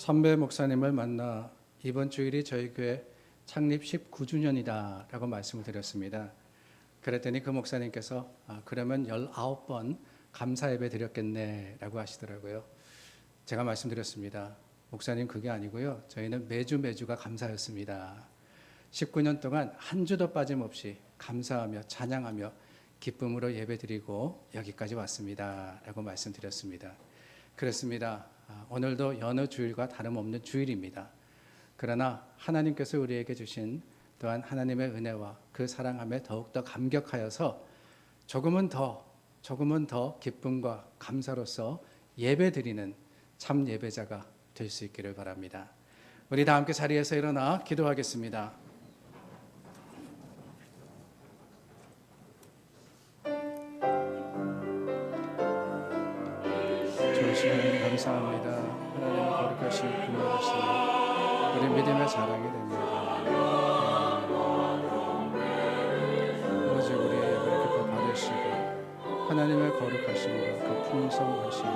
선배 목사님을 만나 이번 주일이 저희 교회 창립 19주년이다라고 말씀을 드렸습니다. 그랬더니 그 목사님께서 그러면 19번 감사 예배 드렸겠네 라고 하시더라고요. 제가 말씀드렸습니다. 목사님 그게 아니고요. 저희는 매주가 감사였습니다. 19년 동안 한 주도 빠짐없이 감사하며 찬양하며 기쁨으로 예배드리고 여기까지 왔습니다 라고 말씀드렸습니다. 그렇습니다. 오늘도 여느 주일과 다름없는 주일입니다. 그러나 하나님께서 우리에게 주신 또한 하나님의 은혜와 그 사랑함에 더욱더 감격하여서 조금은 더 기쁨과 감사로서 예배드리는 참 예배자가 될 수 있기를 바랍니다. 우리 다 함께 자리에서 일어나 기도하겠습니다. 주시면 감사합니다. 하나님의 거룩하신 그물하시니 우리 믿음의 자랑이 됩니다. 오직 우리의 예배를 기뻐 받으시고 하나님의 거룩하심과 그 풍성하심을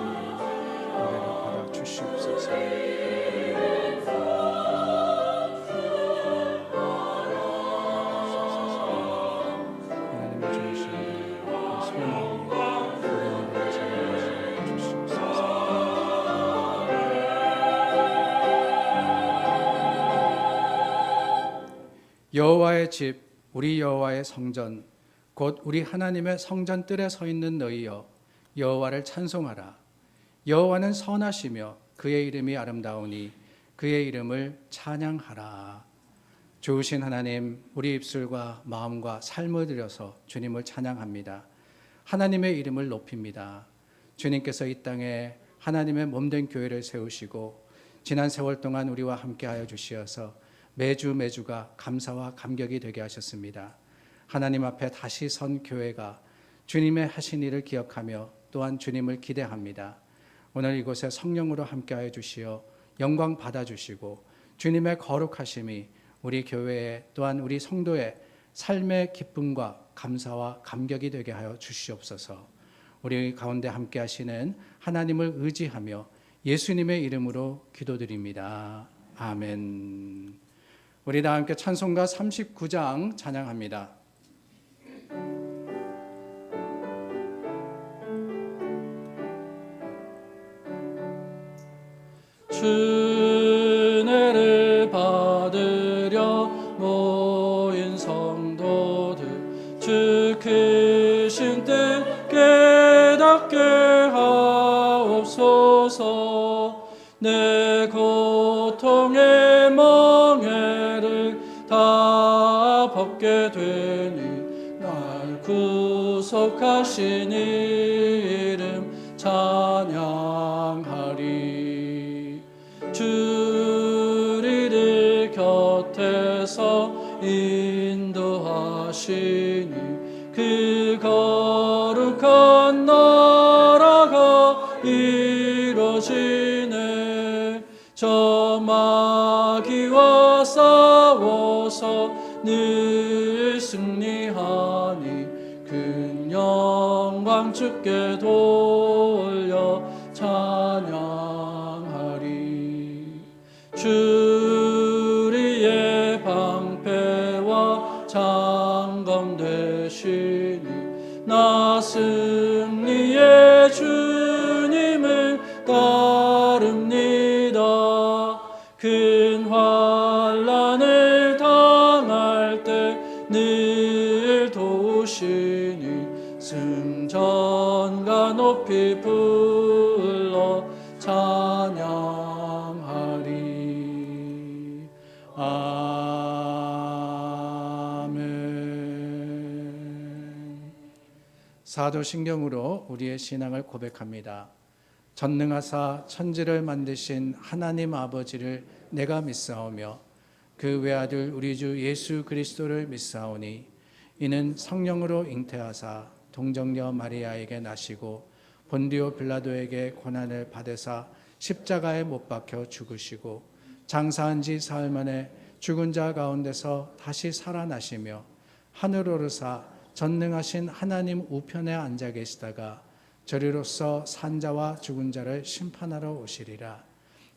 은혜를 받아 주시옵소서. 하나님의 주신 그 소망이 우리 믿음의 자랑하시고 주시옵소서. 여호와의 집, 우리 여호와의 성전, 곧 우리 하나님의 성전 뜰에 서 있는 너희여, 여호와를 찬송하라. 여호와는 선하시며 그의 이름이 아름다우니 그의 이름을 찬양하라. 좋으신 하나님, 우리 입술과 마음과 삶을 들여서 주님을 찬양합니다. 하나님의 이름을 높입니다. 주님께서 이 땅에 하나님의 몸된 교회를 세우시고 지난 세월 동안 우리와 함께하여 주시어서 매주가 감사와 감격이 되게 하셨습니다. 하나님 앞에 다시 선 교회가 주님의 하신 일을 기억하며 또한 주님을 기대합니다. 오늘 이곳에 성령으로 함께하여 주시어 영광 받아주시고 주님의 거룩하심이 우리 교회에 또한 우리 성도의 삶의 기쁨과 감사와 감격이 되게 하여 주시옵소서. 우리 가운데 함께하시는 하나님을 의지하며 예수님의 이름으로 기도드립니다. 아멘. 우리 다 함께 찬송가 39장 찬양합니다. 은혜를 받으려 모인 성도들, 주 크신 뜻 깨닫게 하옵소서. 내 고통의 멍에를 다 벗게 되니 날 구속하신 이름 찬양하리. 주리를 곁에서 인도하시니 그 거룩한 나라가 이루어지네. 저 마귀와 싸워서 늘 승리하니 큰 영광 주께 돌려 찬양하리. 주리의 방패와 장검 되시니 나 승리의 주님을 따릅니다. 큰 환난을 당할 때 늘 도우시니 승전가 높이 불러 찬양하리. 아멘. 사도신경으로 우리의 신앙을 고백합니다. 전능하사 천지를 만드신 하나님 아버지를 내가 믿사오며 그 외아들 우리 주 예수 그리스도를 믿사오니 이는 성령으로 잉태하사 동정녀 마리아에게 나시고 본디오 빌라도에게 고난을 받으사 십자가에 못 박혀 죽으시고 장사한 지 사흘 만에 죽은 자 가운데서 다시 살아나시며 하늘 오르사 전능하신 하나님 우편에 앉아 계시다가 저리로서 산자와 죽은 자를 심판하러 오시리라.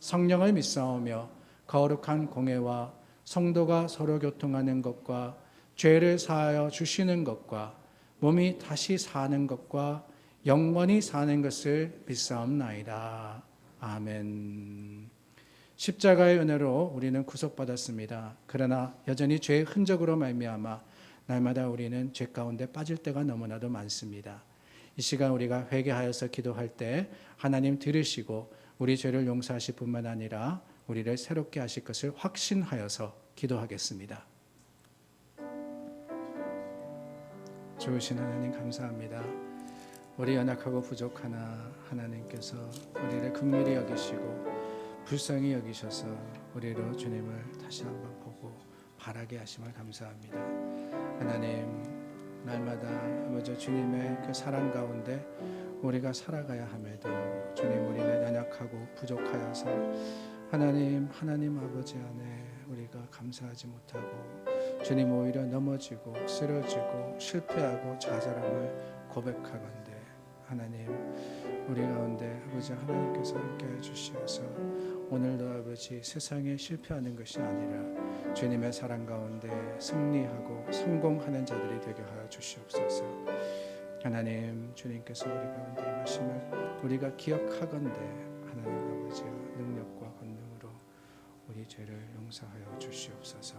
성령을 믿사오며 거룩한 공회와 성도가 서로 교통하는 것과 죄를 사하여 주시는 것과 몸이 다시 사는 것과 영원히 사는 것을 믿사옵나이다. 아멘. 십자가의 은혜로 우리는 구속받았습니다. 그러나 여전히 죄의 흔적으로 말미암아 날마다 우리는 죄 가운데 빠질 때가 너무나도 많습니다. 이 시간 우리가 회개하여서 기도할 때 하나님 들으시고 우리 죄를 용서하실 뿐만 아니라 우리를 새롭게 하실 것을 확신하여서 기도하겠습니다. 좋으신 하나님 감사합니다. 우리 연약하고 부족하나 하나님께서 우리를 긍휼히 여기시고 불쌍히 여기셔서 우리로 주님을 다시 한번 보고 바라게 하심을 감사합니다. 하나님 날마다 아버지 주님의 그 사랑 가운데 우리가 살아가야 함에도 주님 우리는 연약하고 부족하여서 하나님 아버지 안에 우리가 감사하지 못하고 주님 오히려 넘어지고 쓰러지고 실패하고 좌절함을 고백하건대 하나님 우리 가운데 아버지 하나님께서 함께해 주시어서 오늘도 아버지 세상에 실패하는 것이 아니라 주님의 사랑 가운데 승리하고 성공하는 자들이 되게 하여 주시옵소서. 하나님 주님께서 우리 가운데 임하심을 우리가 기억하건대 하나님 아버지의 능력과 권능으로 우리 죄를 용서하여 주시옵소서.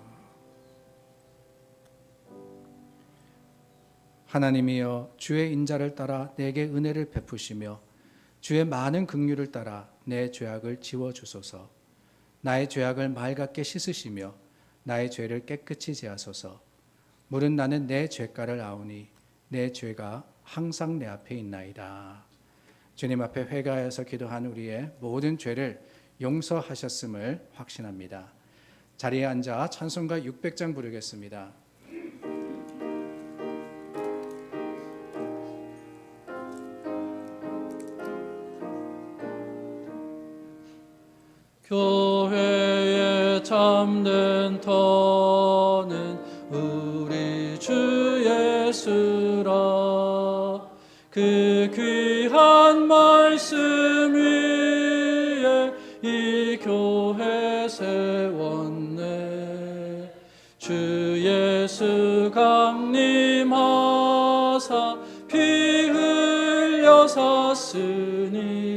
하나님이여 주의 인자를 따라 내게 은혜를 베푸시며 주의 많은 긍휼을 따라 내 죄악을 지워주소서. 나의 죄악을 맑게 씻으시며 나의 죄를 깨끗이 제하소서. 물은 나는 내 죄가를 아오니 내 죄가 항상 내 앞에 있나이다. 주님 앞에 회개하여서 기도한 우리의 모든 죄를 용서하셨음을 확신합니다. 자리에 앉아 찬송가 600장 부르겠습니다. 교회에 참된 터는 우리 주 예수라. 그 귀한 말씀 위에 이 교회 세웠네. 주 예수 강림하사 피 흘려 샀으니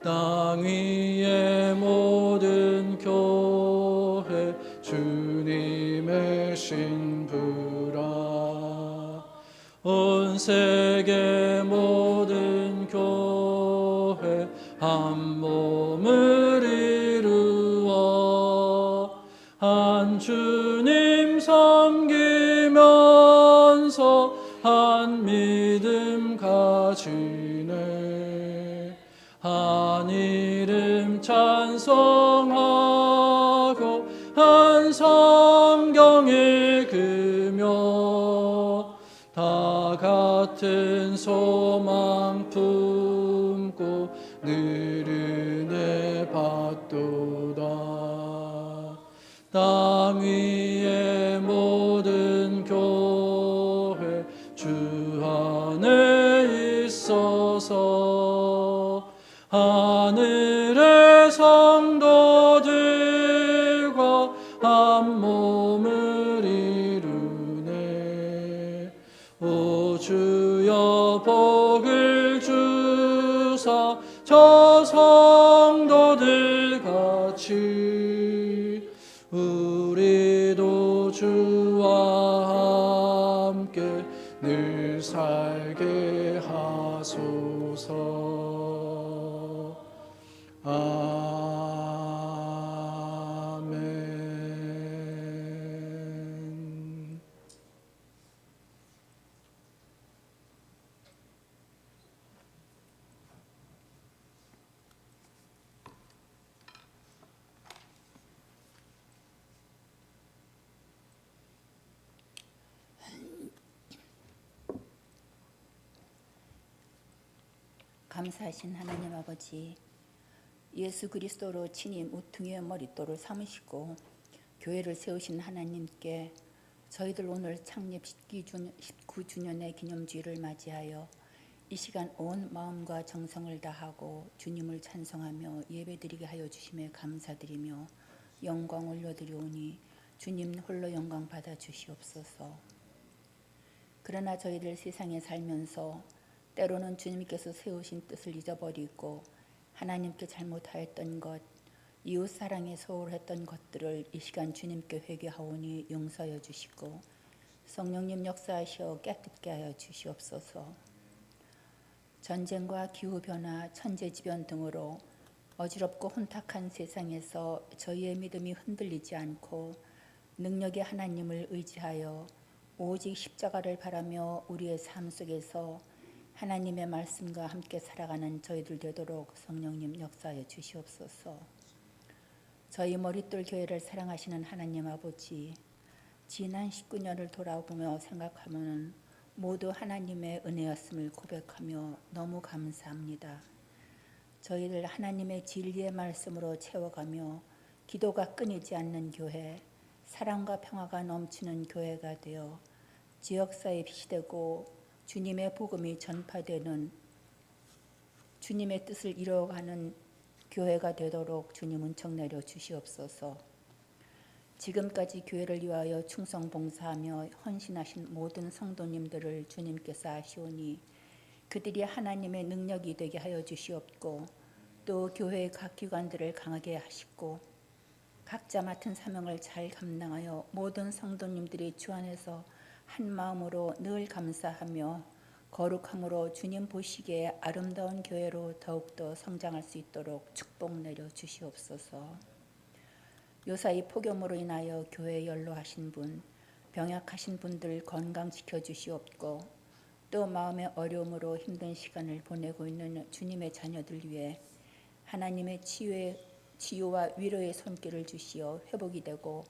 땅 위의 모든 교회 주님의 신부라. 온 세계 모든 교회 한 몸을 이루어 한 주님 섬기면서 한 믿음 가지네. 한 이름 찬송하고 한 성경 읽으며 다 같은 소망 품고 늘 은혜 받도다. 땅 위의 모든 교회 주 안에 있어서 하늘의 성도들과 한 몸을 이루네. 오 주여 복을 주사 저 성도들 같이 우리도 주와 함께 늘 살게 하소서. 아멘. 감사하신 하나님 아버지, 예수 그리스도로 친히 우퉁이의 머릿돌을 삼으시고 교회를 세우신 하나님께 저희들 오늘 창립 19주년의 기념주일을 맞이하여 이 시간 온 마음과 정성을 다하고 주님을 찬송하며 예배드리게 하여 주심에 감사드리며 영광 올려드리오니 주님 홀로 영광 받아 주시옵소서. 그러나 저희들 세상에 살면서 때로는 주님께서 세우신 뜻을 잊어버리고 하나님께 잘못하였던 것, 이웃사랑에 소홀했던 것들을 이 시간 주님께 회개하오니 용서하여 주시고 성령님 역사하시어 깨끗게 하여 주시옵소서. 전쟁과 기후변화, 천재지변 등으로 어지럽고 혼탁한 세상에서 저희의 믿음이 흔들리지 않고 능력의 하나님을 의지하여 오직 십자가를 바라며 우리의 삶 속에서 하나님의 말씀과 함께 살아가는 저희들 되도록 성령님 역사하여 주시옵소서. 저희 머릿돌 교회를 사랑하시는 하나님 아버지, 지난 19년을 돌아보며 생각하면 모두 하나님의 은혜였음을 고백하며 너무 감사합니다. 저희를 하나님의 진리의 말씀으로 채워가며 기도가 끊이지 않는 교회, 사랑과 평화가 넘치는 교회가 되어 지역사회 빛이 되고 주님의 복음이 전파되는 주님의 뜻을 이루어가는 교회가 되도록 주님 은총 내려 주시옵소서. 지금까지 교회를 위하여 충성 봉사하며 헌신하신 모든 성도님들을 주님께서 아시오니 그들이 하나님의 능력이 되게 하여 주시옵고 또 교회의 각 기관들을 강하게 하시고 각자 맡은 사명을 잘 감당하여 모든 성도님들이 주 안에서 한 마음으로 늘 감사하며 거룩함으로 주님 보시기에 아름다운 교회로 더욱더 성장할 수 있도록 축복 내려 주시옵소서. 요사이 폭염으로 인하여 교회에 연로하신 분, 병약하신 분들 건강 지켜주시옵고 또 마음의 어려움으로 힘든 시간을 보내고 있는 주님의 자녀들 위해 하나님의 치유와 위로의 손길을 주시어 회복이 되고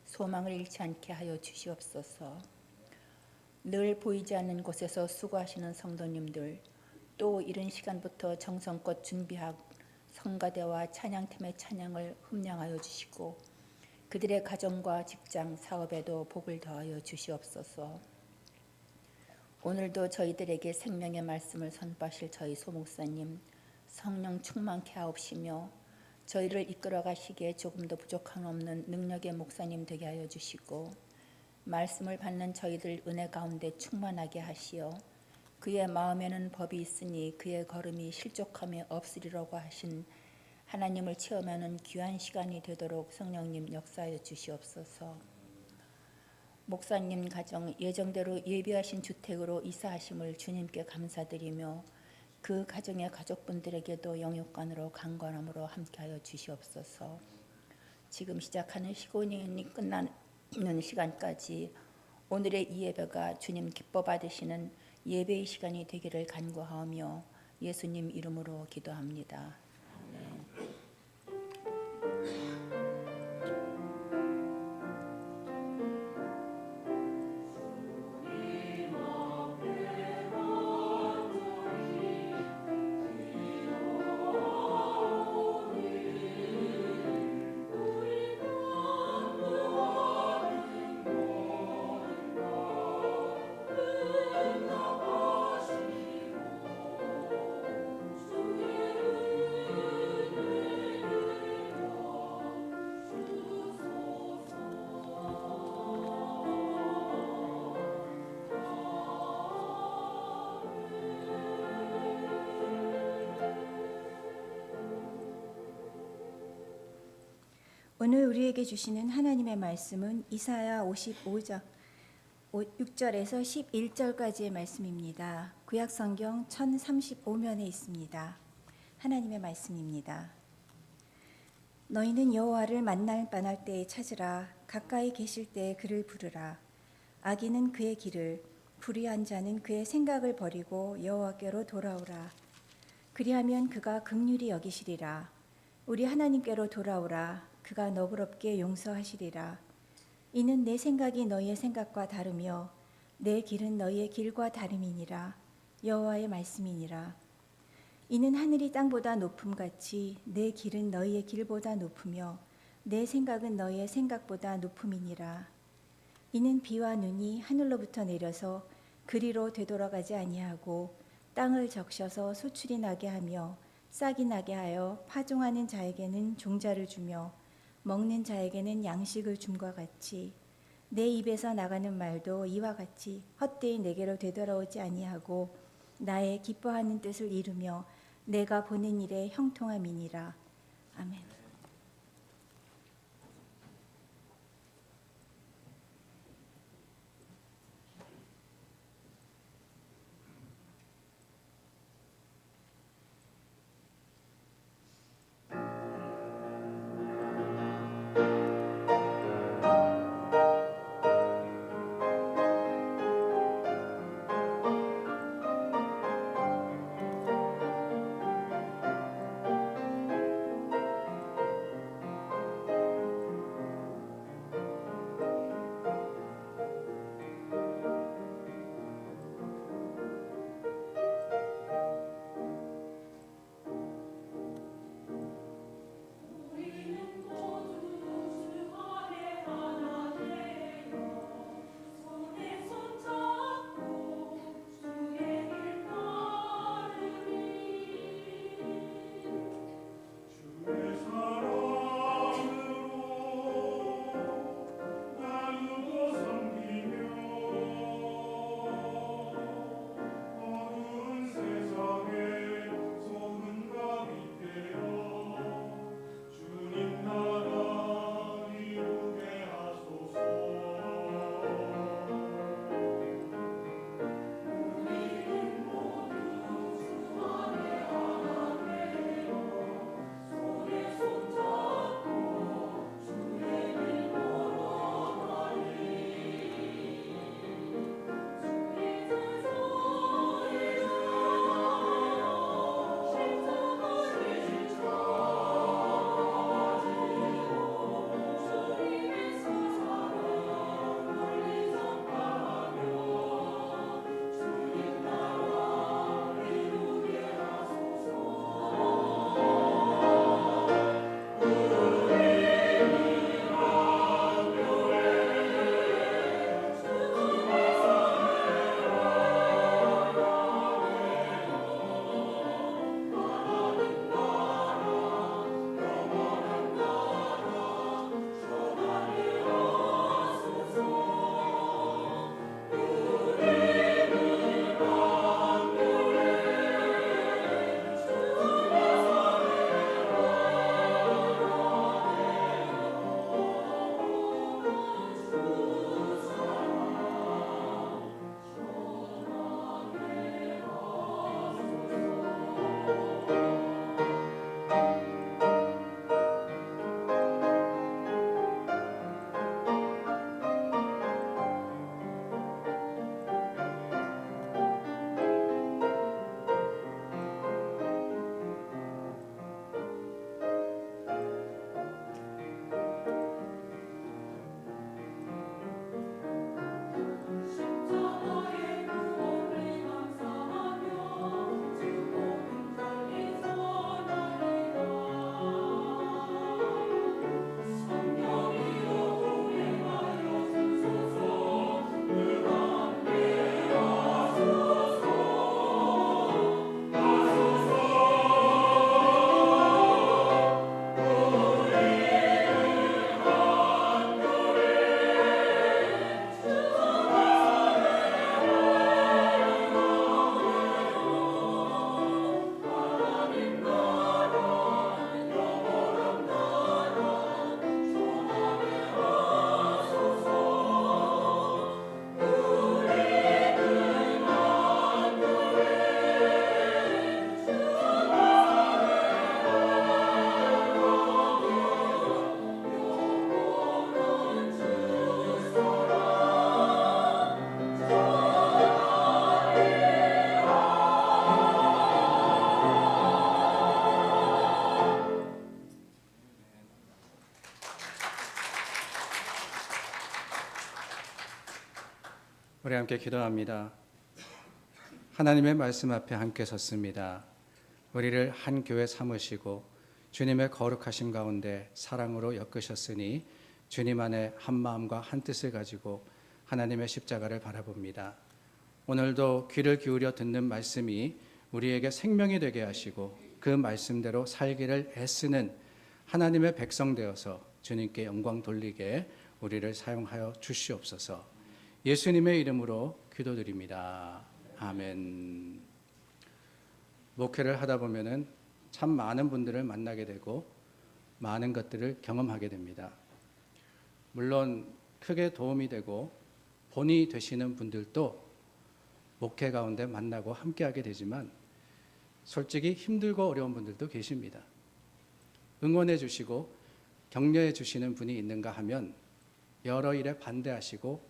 소망을 잃지 않게 하여 주시옵소서. 늘 보이지 않는 곳에서 수고하시는 성도님들, 또 이른 시간부터 정성껏 준비하고 성가대와 찬양팀의 찬양을 흠량하여 주시고 그들의 가정과 직장, 사업에도 복을 더하여 주시옵소서. 오늘도 저희들에게 생명의 말씀을 선포하실 저희 소목사님 성령 충만케 하옵시며 저희를 이끌어 가시기에 조금도 부족함 없는 능력의 목사님 되게 하여 주시고 말씀을 받는 저희들 은혜 가운데 충만하게 하시어 그의 마음에는 법이 있으니 그의 걸음이 실족함이 없으리라고 하신 하나님을 체험하는 귀한 시간이 되도록 성령님 역사하여 주시옵소서. 목사님 가정 예정대로 예비하신 주택으로 이사하심을 주님께 감사드리며 그 가정의 가족분들에게도 영육간으로 강건함으로 함께하여 주시옵소서. 지금 시작하는 시간이 끝나는 시간까지 오늘의 이 예배가 주님 기뻐 받으시는 예배의 시간이 되기를 간구하며 예수님 이름으로 기도합니다. 오늘 우리에게 주시는 하나님의 말씀은 이사야 55장 6절에서 11절까지의 말씀입니다. 구약 성경 1035면에 있습니다. 하나님의 말씀입니다. 너희는 여호와를 만날 만날 때에 찾으라. 가까이 계실 때에 그를 부르라. 악인은 그의 길을, 불의한 자는 그의 생각을 버리고 여호와께로 돌아오라. 그리하면 그가 긍휼히 여기시리라. 우리 하나님께로 돌아오라. 그가 너그럽게 용서하시리라. 이는 내 생각이 너희의 생각과 다르며 내 길은 너희의 길과 다름이니라. 여호와의 말씀이니라. 이는 하늘이 땅보다 높음같이 내 길은 너희의 길보다 높으며 내 생각은 너희의 생각보다 높음이니라. 이는 비와 눈이 하늘로부터 내려서 그리로 되돌아가지 아니하고 땅을 적셔서 소출이 나게 하며 싹이 나게 하여 파종하는 자에게는 종자를 주며 먹는 자에게는 양식을 줌과 같이 내 입에서 나가는 말도 이와 같이 헛되이 내게로 되돌아오지 아니하고 나의 기뻐하는 뜻을 이루며 내가 보는 일에 형통함이니라. 아멘. 우리 함께 기도합니다. 하나님의 말씀 앞에 함께 섰습니다. 우리를 한 교회 삼으시고 주님의 거룩하심 가운데 사랑으로 엮으셨으니 주님 안에 한 마음과 한 뜻을 가지고 하나님의 십자가를 바라봅니다. 오늘도 귀를 기울여 듣는 말씀이 우리에게 생명이 되게 하시고 그 말씀대로 살기를 애쓰는 하나님의 백성 되어서 주님께 영광 돌리게 우리를 사용하여 주시옵소서. 예수님의 이름으로 기도드립니다. 아멘. 목회를 하다 보면은 참 많은 분들을 만나게 되고 많은 것들을 경험하게 됩니다. 물론 크게 도움이 되고 본이 되시는 분들도 목회 가운데 만나고 함께하게 되지만 솔직히 힘들고 어려운 분들도 계십니다. 응원해 주시고 격려해 주시는 분이 있는가 하면 여러 일에 반대하시고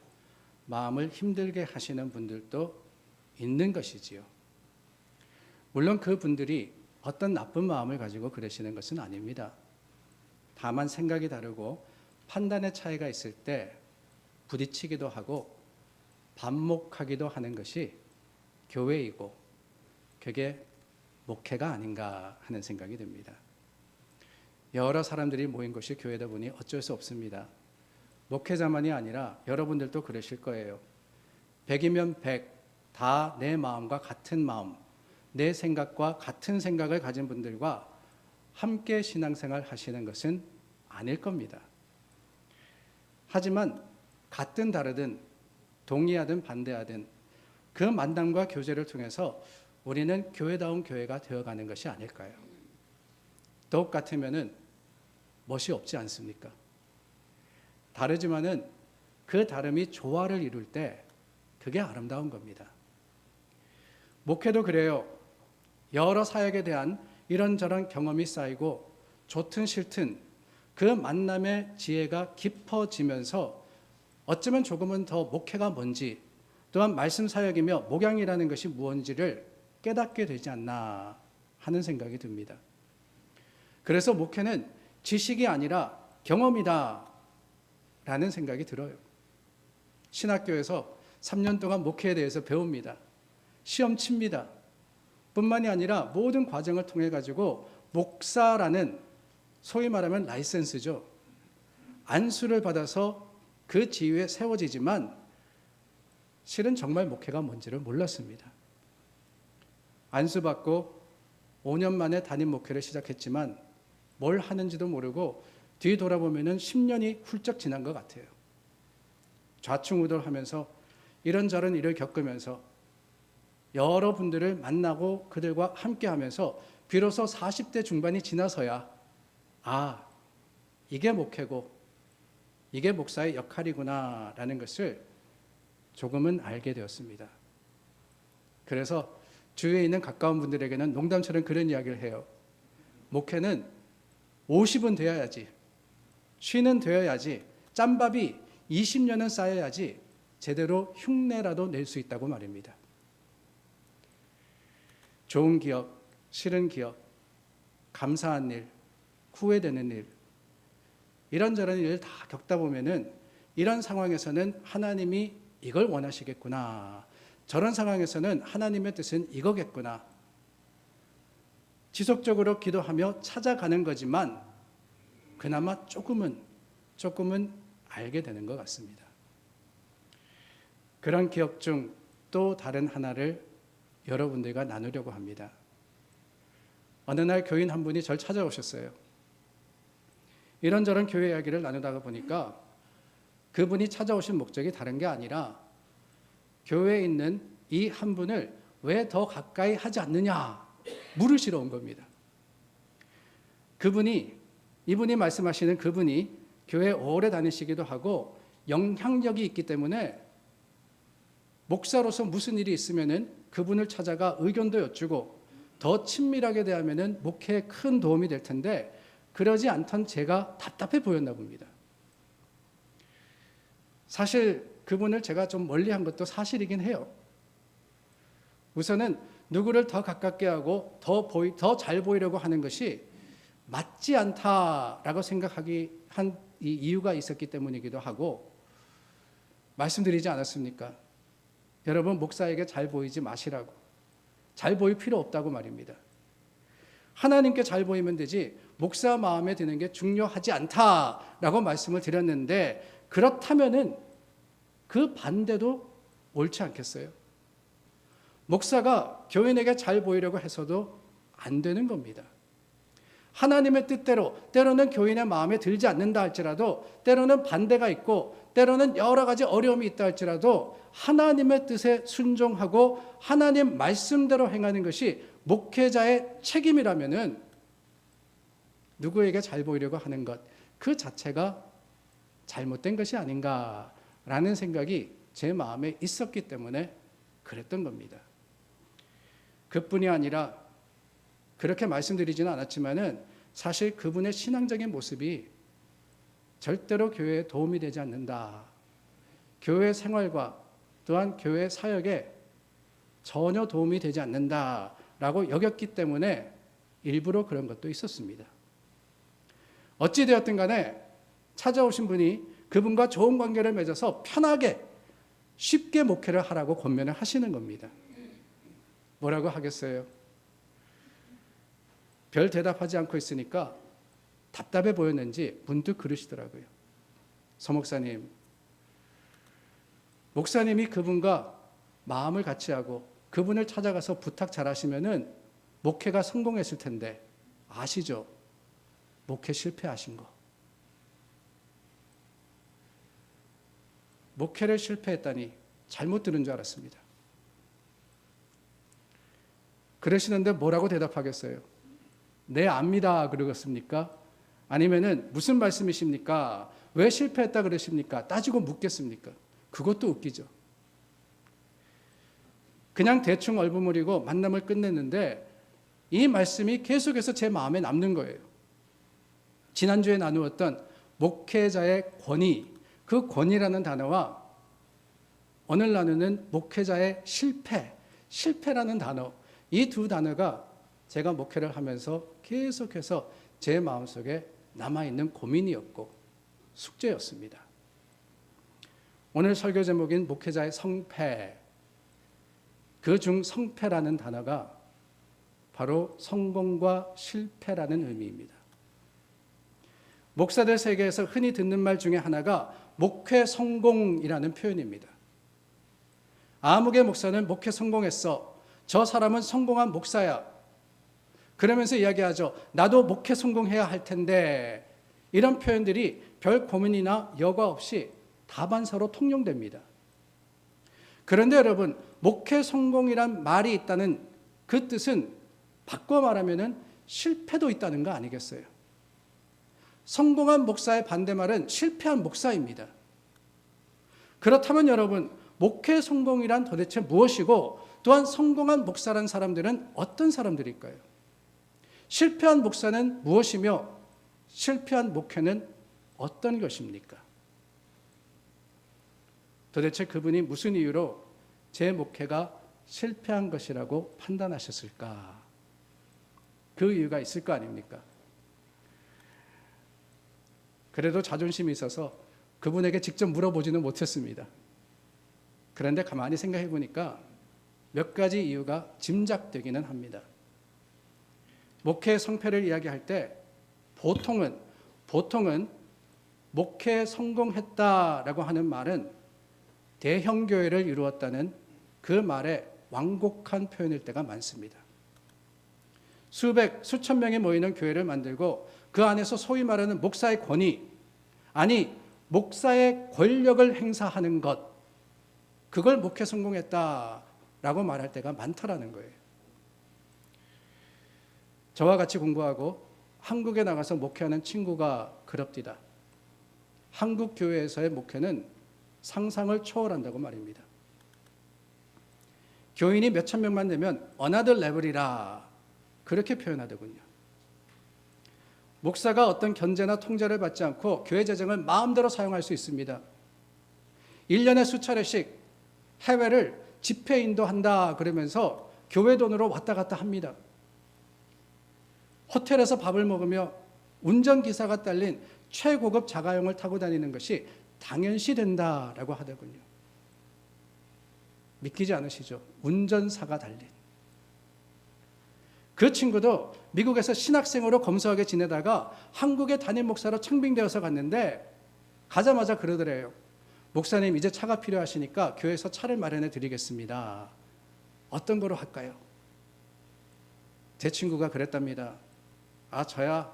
마음을 힘들게 하시는 분들도 있는 것이지요. 물론 그 분들이 어떤 나쁜 마음을 가지고 그러시는 것은 아닙니다. 다만 생각이 다르고 판단의 차이가 있을 때 부딪히기도 하고 반목하기도 하는 것이 교회이고 그게 목회가 아닌가 하는 생각이 듭니다. 여러 사람들이 모인 것이 교회다 보니 어쩔 수 없습니다. 목회자만이 아니라 여러분들도 그러실 거예요. 100이면 100, 다 내 마음과 같은 마음, 내 생각과 같은 생각을 가진 분들과 함께 신앙생활 하시는 것은 아닐 겁니다. 하지만 같든 다르든 동의하든 반대하든 그 만남과 교제를 통해서 우리는 교회다운 교회가 되어가는 것이 아닐까요? 똑같으면은 멋이 없지 않습니까? 다르지만은 그 다름이 조화를 이룰 때 그게 아름다운 겁니다. 목회도 그래요. 여러 사역에 대한 이런저런 경험이 쌓이고 좋든 싫든 그 만남의 지혜가 깊어지면서 어쩌면 조금은 더 목회가 뭔지 또한 말씀 사역이며 목양이라는 것이 무엇인지를 깨닫게 되지 않나 하는 생각이 듭니다. 그래서 목회는 지식이 아니라 경험이다 라는 생각이 들어요. 신학교에서 3년 동안 목회에 대해서 배웁니다. 시험 칩니다. 뿐만이 아니라 모든 과정을 통해 가지고 목사라는 소위 말하면 라이센스죠. 안수를 받아서 그 지위에 세워지지만 실은 정말 목회가 뭔지를 몰랐습니다. 안수받고 5년 만에 담임 목회를 시작했지만 뭘 하는지도 모르고 뒤 돌아보면 10년이 훌쩍 지난 것 같아요. 좌충우돌하면서 이런저런 일을 겪으면서 여러 분들을 만나고 그들과 함께하면서 비로소 40대 중반이 지나서야 아, 이게 목회고 이게 목사의 역할이구나 라는 것을 조금은 알게 되었습니다. 그래서 주위에 있는 가까운 분들에게는 농담처럼 그런 이야기를 해요. 목회는 50은 되어야지, 50은 되어야지, 짬밥이 20년은 쌓여야지 제대로 흉내라도 낼 수 있다고 말입니다. 좋은 기억, 싫은 기억, 감사한 일, 후회되는 일, 이런저런 일을 다 겪다 보면은 이런 상황에서는 하나님이 이걸 원하시겠구나. 저런 상황에서는 하나님의 뜻은 이거겠구나. 지속적으로 기도하며 찾아가는 거지만 그나마 조금은 알게 되는 것 같습니다. 그런 기억 중 또 다른 하나를 여러분들과 나누려고 합니다. 어느 날 교인 한 분이 절 찾아오셨어요. 이런저런 교회 이야기를 나누다가 보니까 그분이 찾아오신 목적이 다른 게 아니라 교회에 있는 이 한 분을 왜 더 가까이 하지 않느냐 물으시러 온 겁니다. 이분이 말씀하시는 그분이 교회에 오래 다니시기도 하고 영향력이 있기 때문에 목사로서 무슨 일이 있으면은 그분을 찾아가 의견도 여쭈고 더 친밀하게 대하면은 목회에 큰 도움이 될 텐데 그러지 않던 제가 답답해 보였나 봅니다. 사실 그분을 제가 좀 멀리한 것도 사실이긴 해요. 우선은 누구를 더 가깝게 하고 더 잘 보이려고 하는 것이 맞지 않다라고 생각하기 한 이 이유가 있었기 때문이기도 하고 말씀드리지 않았습니까? 여러분 목사에게 잘 보이지 마시라고. 잘 보일 필요 없다고 말입니다. 하나님께 잘 보이면 되지 목사 마음에 드는 게 중요하지 않다라고 말씀을 드렸는데 그렇다면은 그 반대도 옳지 않겠어요? 목사가 교인에게 잘 보이려고 해서도 안 되는 겁니다. 하나님의 뜻대로 때로는 교인의 마음에 들지 않는다 할지라도, 때로는 반대가 있고 때로는 여러 가지 어려움이 있다 할지라도 하나님의 뜻에 순종하고 하나님 말씀대로 행하는 것이 목회자의 책임이라면은 누구에게 잘 보이려고 하는 것 그 자체가 잘못된 것이 아닌가라는 생각이 제 마음에 있었기 때문에 그랬던 겁니다. 그뿐이 아니라 그렇게 말씀드리지는 않았지만은 사실 그분의 신앙적인 모습이 절대로 교회에 도움이 되지 않는다. 교회 생활과 또한 교회 사역에 전혀 도움이 되지 않는다라고 여겼기 때문에 일부러 그런 것도 있었습니다. 어찌되었든 간에 찾아오신 분이 그분과 좋은 관계를 맺어서 편하게 쉽게 목회를 하라고 권면을 하시는 겁니다. 뭐라고 하겠어요? 별 대답하지 않고 있으니까 답답해 보였는지 문득 그러시더라고요. 서 목사님, 목사님이 그분과 마음을 같이 하고 그분을 찾아가서 부탁 잘하시면은 목회가 성공했을 텐데 아시죠? 목회 실패하신 거. 목회를 실패했다니 잘못 들은 줄 알았습니다. 그러시는데 뭐라고 대답하겠어요? 네, 압니다 그러겠습니까? 아니면은 무슨 말씀이십니까? 왜 실패했다 그러십니까? 따지고 묻겠습니까? 그것도 웃기죠. 그냥 대충 얼버무리고 만남을 끝냈는데 이 말씀이 계속해서 제 마음에 남는 거예요. 지난주에 나누었던 목회자의 권위, 그 권위라는 단어와 오늘 나누는 목회자의 실패라는 단어, 이 두 단어가 제가 목회를 하면서 계속해서 제 마음속에 남아있는 고민이었고 숙제였습니다. 오늘 설교 제목인 목회자의 성패, 그중 성패라는 단어가 바로 성공과 실패라는 의미입니다. 목사들 세계에서 흔히 듣는 말 중에 하나가 목회 성공이라는 표현입니다. 아무개 목사는 목회 성공했어. 저 사람은 성공한 목사야. 그러면서 이야기하죠. 나도 목회 성공해야 할 텐데. 이런 표현들이 별 고민이나 여과 없이 다반사로 통용됩니다. 그런데 여러분, 목회 성공이란 말이 있다는 그 뜻은 바꿔 말하면 실패도 있다는 거 아니겠어요? 성공한 목사의 반대말은 실패한 목사입니다. 그렇다면 여러분, 목회 성공이란 도대체 무엇이고 또한 성공한 목사란 사람들은 어떤 사람들일까요? 실패한 목사는 무엇이며 실패한 목회는 어떤 것입니까? 도대체 그분이 무슨 이유로 제 목회가 실패한 것이라고 판단하셨을까? 그 이유가 있을 거 아닙니까? 그래도 자존심이 있어서 그분에게 직접 물어보지는 못했습니다. 그런데 가만히 생각해 보니까 몇 가지 이유가 짐작되기는 합니다. 목회 성패를 이야기할 때 보통은 목회 성공했다라고 하는 말은 대형 교회를 이루었다는 그 말의 완곡한 표현일 때가 많습니다. 수천 명이 모이는 교회를 만들고 그 안에서 소위 말하는 목사의 권위, 아니 목사의 권력을 행사하는 것, 그걸 목회 성공했다라고 말할 때가 많다라는 거예요. 저와 같이 공부하고 한국에 나가서 목회하는 친구가 그럽디다. 한국 교회에서의 목회는 상상을 초월한다고 말입니다. 교인이 몇천 명만 되면 another level이라 그렇게 표현하더군요. 목사가 어떤 견제나 통제를 받지 않고 교회 재정을 마음대로 사용할 수 있습니다. 1년에 수차례씩 해외를 집회 인도한다 그러면서 교회 돈으로 왔다 갔다 합니다. 호텔에서 밥을 먹으며 운전기사가 딸린 최고급 자가용을 타고 다니는 것이 당연시 된다라고 하더군요. 믿기지 않으시죠? 운전사가 달린. 그 친구도 미국에서 신학생으로 검소하게 지내다가 한국의 담임 목사로 청빙되어서 갔는데 가자마자 그러더래요. 목사님, 이제 차가 필요하시니까 교회에서 차를 마련해 드리겠습니다. 어떤 거로 할까요? 제 친구가 그랬답니다. 아, 저야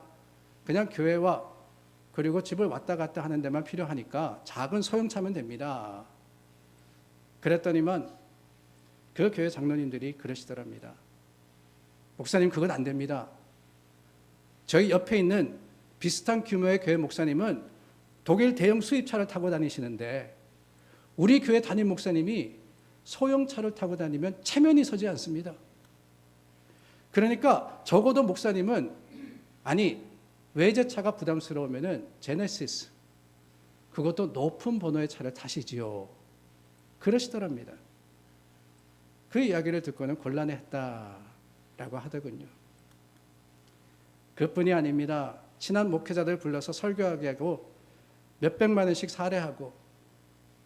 그냥 교회와 그리고 집을 왔다 갔다 하는 데만 필요하니까 작은 소형차면 됩니다. 그랬더니만 그 교회 장로님들이 그러시더랍니다. 목사님, 그건 안 됩니다. 저희 옆에 있는 비슷한 규모의 교회 목사님은 독일 대형 수입차를 타고 다니시는데 우리 교회 담임 목사님이 소형차를 타고 다니면 체면이 서지 않습니다. 그러니까 적어도 목사님은 아니, 외제차가 부담스러우면은 제네시스, 그것도 높은 번호의 차를 타시지요. 그러시더랍니다. 그 이야기를 듣고는 곤란해했다라고 하더군요. 그뿐이 아닙니다. 친한 목회자들 불러서 설교하게 하고 몇백만 원씩 사례하고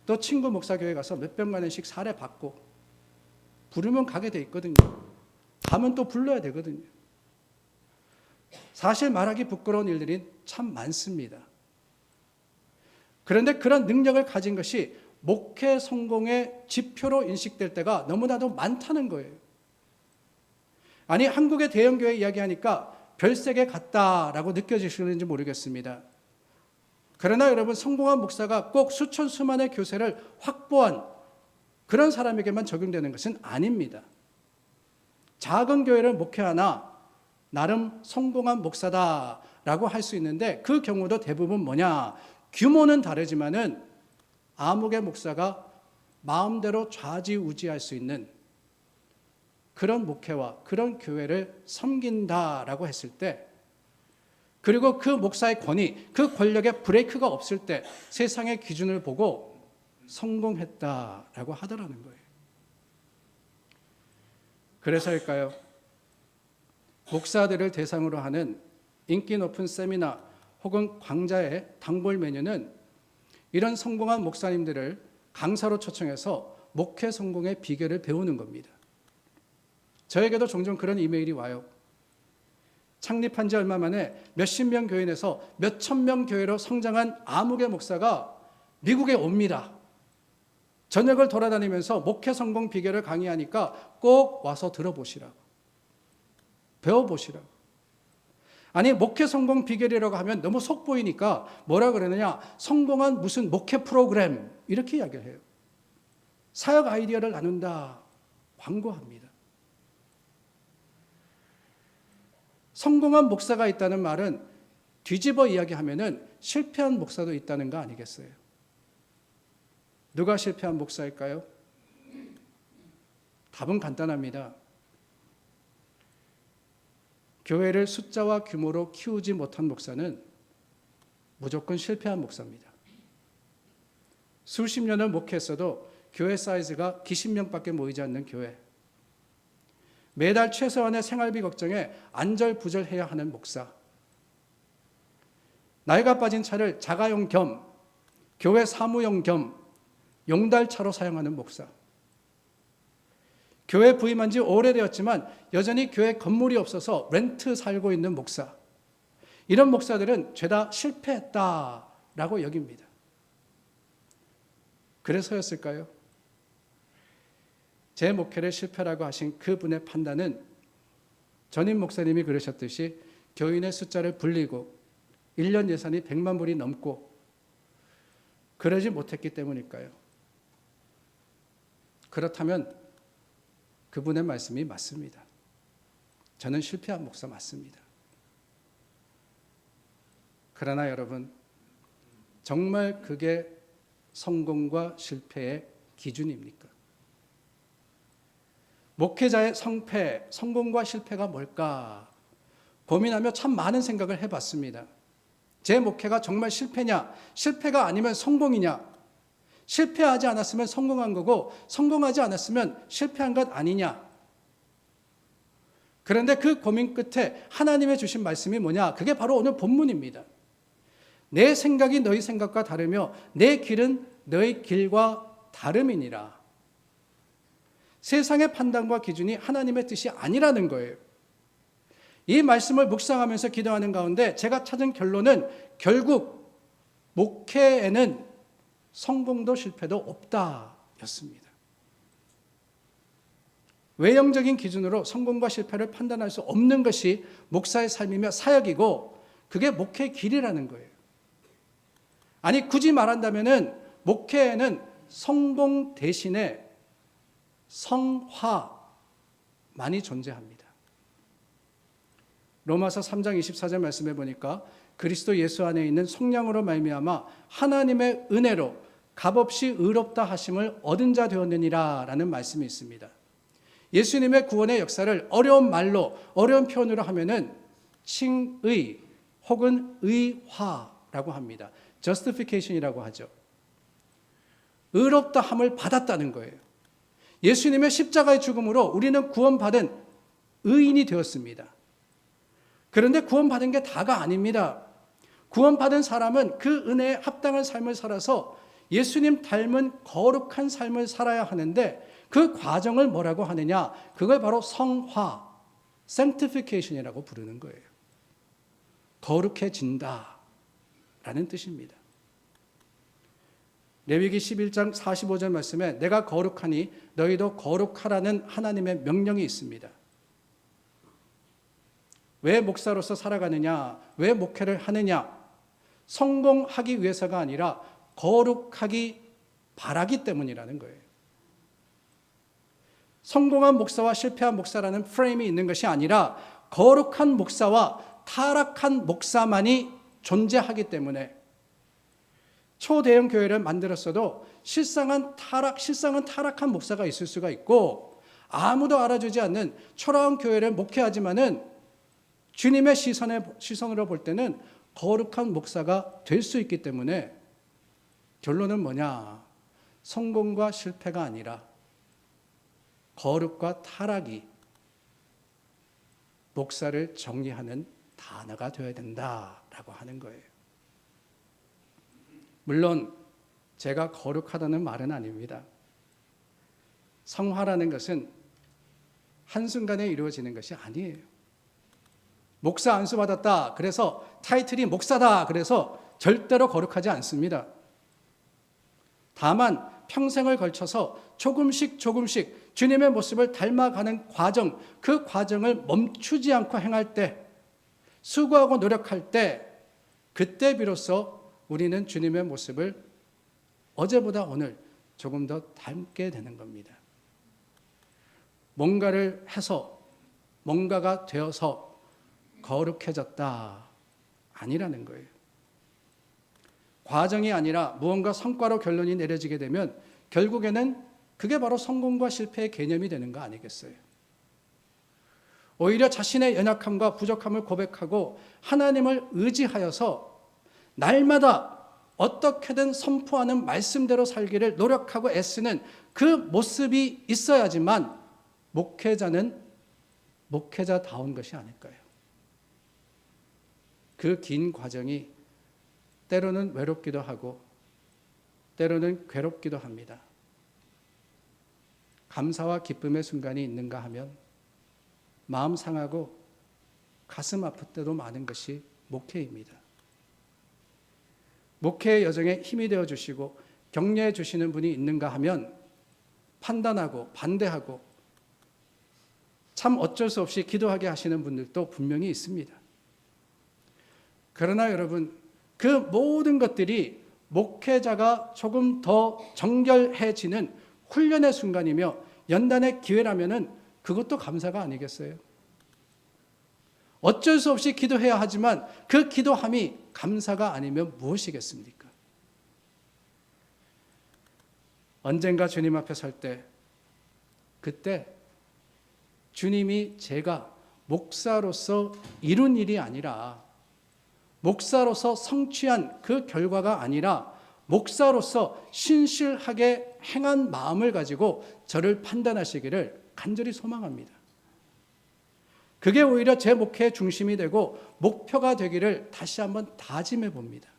또 친구 목사교회 가서 몇백만 원씩 사례 받고 부르면 가게 돼 있거든요. 가면 또 불러야 되거든요. 사실 말하기 부끄러운 일들이 참 많습니다. 그런데 그런 능력을 가진 것이 목회 성공의 지표로 인식될 때가 너무나도 많다는 거예요. 아니, 한국의 대형교회 이야기하니까 별세계 같다라고 느껴지시는지 모르겠습니다. 그러나 여러분, 성공한 목사가 꼭 수천 수만의 교세를 확보한 그런 사람에게만 적용되는 것은 아닙니다. 작은 교회를 목회하나 나름 성공한 목사다라고 할 수 있는데 그 경우도 대부분 뭐냐? 규모는 다르지만은 아무개 목사가 마음대로 좌지우지할 수 있는 그런 목회와 그런 교회를 섬긴다라고 했을 때, 그리고 그 목사의 권위, 그 권력의 브레이크가 없을 때 세상의 기준을 보고 성공했다라고 하더라는 거예요. 그래서일까요? 목사들을 대상으로 하는 인기 높은 세미나 혹은 광자의 단골 메뉴는 이런 성공한 목사님들을 강사로 초청해서 목회 성공의 비결을 배우는 겁니다. 저에게도 종종 그런 이메일이 와요. 창립한 지 얼마 만에 몇십 명 교인에서 몇천 명 교회로 성장한 아무개 목사가 미국에 옵니다. 전역을 돌아다니면서 목회 성공 비결을 강의하니까 꼭 와서 들어보시라고, 배워보시라고. 아니, 목회 성공 비결이라고 하면 너무 속 보이니까 뭐라 그러느냐, 성공한 무슨 목회 프로그램 이렇게 이야기를 해요. 사역 아이디어를 나눈다, 광고합니다. 성공한 목사가 있다는 말은 뒤집어 이야기하면은 실패한 목사도 있다는 거 아니겠어요? 누가 실패한 목사일까요? 답은 간단합니다. 교회를 숫자와 규모로 키우지 못한 목사는 무조건 실패한 목사입니다. 수십 년을 목회했어도 교회 사이즈가 기십 명밖에 모이지 않는 교회, 매달 최소한의 생활비 걱정에 안절부절해야 하는 목사, 낡아 빠진 차를 자가용 겸 교회 사무용 겸 용달차로 사용하는 목사, 교회 부임한 지 오래되었지만 여전히 교회 건물이 없어서 렌트 살고 있는 목사, 이런 목사들은 죄다 실패했다라고 여깁니다. 그래서였을까요? 제 목회를 실패라고 하신 그분의 판단은 전임 목사님이 그러셨듯이 교인의 숫자를 불리고 1년 예산이 100만 불이 넘고 그러지 못했기 때문일까요? 그렇다면 그분의 말씀이 맞습니다. 저는 실패한 목사 맞습니다. 그러나 여러분, 정말 그게 성공과 실패의 기준입니까? 목회자의 성패, 성공과 실패가 뭘까 고민하며 참 많은 생각을 해봤습니다. 제 목회가 정말 실패냐, 실패가 아니면 성공이냐, 실패하지 않았으면 성공한 거고 성공하지 않았으면 실패한 것 아니냐. 그런데 그 고민 끝에 하나님의 주신 말씀이 뭐냐? 그게 바로 오늘 본문입니다. 내 생각이 너희 생각과 다르며 내 길은 너희 길과 다름이니라. 세상의 판단과 기준이 하나님의 뜻이 아니라는 거예요. 이 말씀을 묵상하면서 기도하는 가운데 제가 찾은 결론은 결국 목회에는 성공도 실패도 없다 였습니다. 외형적인 기준으로 성공과 실패를 판단할 수 없는 것이 목사의 삶이며 사역이고 그게 목회의 길이라는 거예요. 아니 굳이 말한다면은 목회에는 성공 대신에 성화만이 존재합니다. 로마서 3장 24절 말씀해 보니까 그리스도 예수 안에 있는 속량으로 말미암아 하나님의 은혜로 값없이 의롭다 하심을 얻은 자 되었느니라 라는 말씀이 있습니다. 예수님의 구원의 역사를 어려운 말로 어려운 표현으로 하면은 칭의 혹은 의화라고 합니다. justification이라고 하죠. 의롭다 함을 받았다는 거예요. 예수님의 십자가의 죽음으로 우리는 구원받은 의인이 되었습니다. 그런데 구원받은 게 다가 아닙니다. 구원받은 사람은 그 은혜에 합당한 삶을 살아서 예수님 닮은 거룩한 삶을 살아야 하는데 그 과정을 뭐라고 하느냐? 그걸 바로 성화, sanctification이라고 부르는 거예요. 거룩해진다 라는 뜻입니다. 레위기 11장 45절 말씀에 내가 거룩하니 너희도 거룩하라는 하나님의 명령이 있습니다. 왜 목사로서 살아가느냐? 왜 목회를 하느냐? 성공하기 위해서가 아니라 거룩하기 바라기 때문이라는 거예요. 성공한 목사와 실패한 목사라는 프레임이 있는 것이 아니라 거룩한 목사와 타락한 목사만이 존재하기 때문에 초대형 교회를 만들었어도 실상은 타락한 목사가 있을 수가 있고 아무도 알아주지 않는 초라한 교회를 목회하지만은 주님의 시선으로 볼 때는 거룩한 목사가 될 수 있기 때문에 결론은 뭐냐? 성공과 실패가 아니라 거룩과 타락이 목사를 정리하는 단어가 되어야 된다라고 하는 거예요. 물론 제가 거룩하다는 말은 아닙니다. 성화라는 것은 한순간에 이루어지는 것이 아니에요. 목사 안수 받았다. 그래서 타이틀이 목사다. 그래서 절대로 거룩하지 않습니다. 다만 평생을 걸쳐서 조금씩 주님의 모습을 닮아가는 과정, 그 과정을 멈추지 않고 행할 때, 수고하고 노력할 때, 그때 비로소 우리는 주님의 모습을 어제보다 오늘 조금 더 닮게 되는 겁니다. 뭔가를 해서, 뭔가가 되어서 거룩해졌다 아니라는 거예요. 과정이 아니라 무언가 성과로 결론이 내려지게 되면 결국에는 그게 바로 성공과 실패의 개념이 되는 거 아니겠어요? 오히려 자신의 연약함과 부족함을 고백하고 하나님을 의지하여서 날마다 어떻게든 선포하는 말씀대로 살기를 노력하고 애쓰는 그 모습이 있어야지만 목회자는 목회자다운 것이 아닐까요? 그 긴 과정이 때로는 외롭기도 하고 때로는 괴롭기도 합니다. 감사와 기쁨의 순간이 있는가 하면 마음 상하고 가슴 아플 때도 많은 것이 목회입니다. 목회의 여정에 힘이 되어 주시고 격려해 주시는 분이 있는가 하면 판단하고 반대하고 참 어쩔 수 없이 기도하게 하시는 분들도 분명히 있습니다. 그러나 여러분, 그 모든 것들이 목회자가 조금 더 정결해지는 훈련의 순간이며 연단의 기회라면은 그것도 감사가 아니겠어요? 어쩔 수 없이 기도해야 하지만 그 기도함이 감사가 아니면 무엇이겠습니까? 언젠가 주님 앞에 설 때, 그때 주님이 제가 목사로서 이룬 일이 아니라 목사로서 성취한 그 결과가 아니라 목사로서 신실하게 행한 마음을 가지고 저를 판단하시기를 간절히 소망합니다. 그게 오히려 제 목회의 중심이 되고 목표가 되기를 다시 한번 다짐해 봅니다.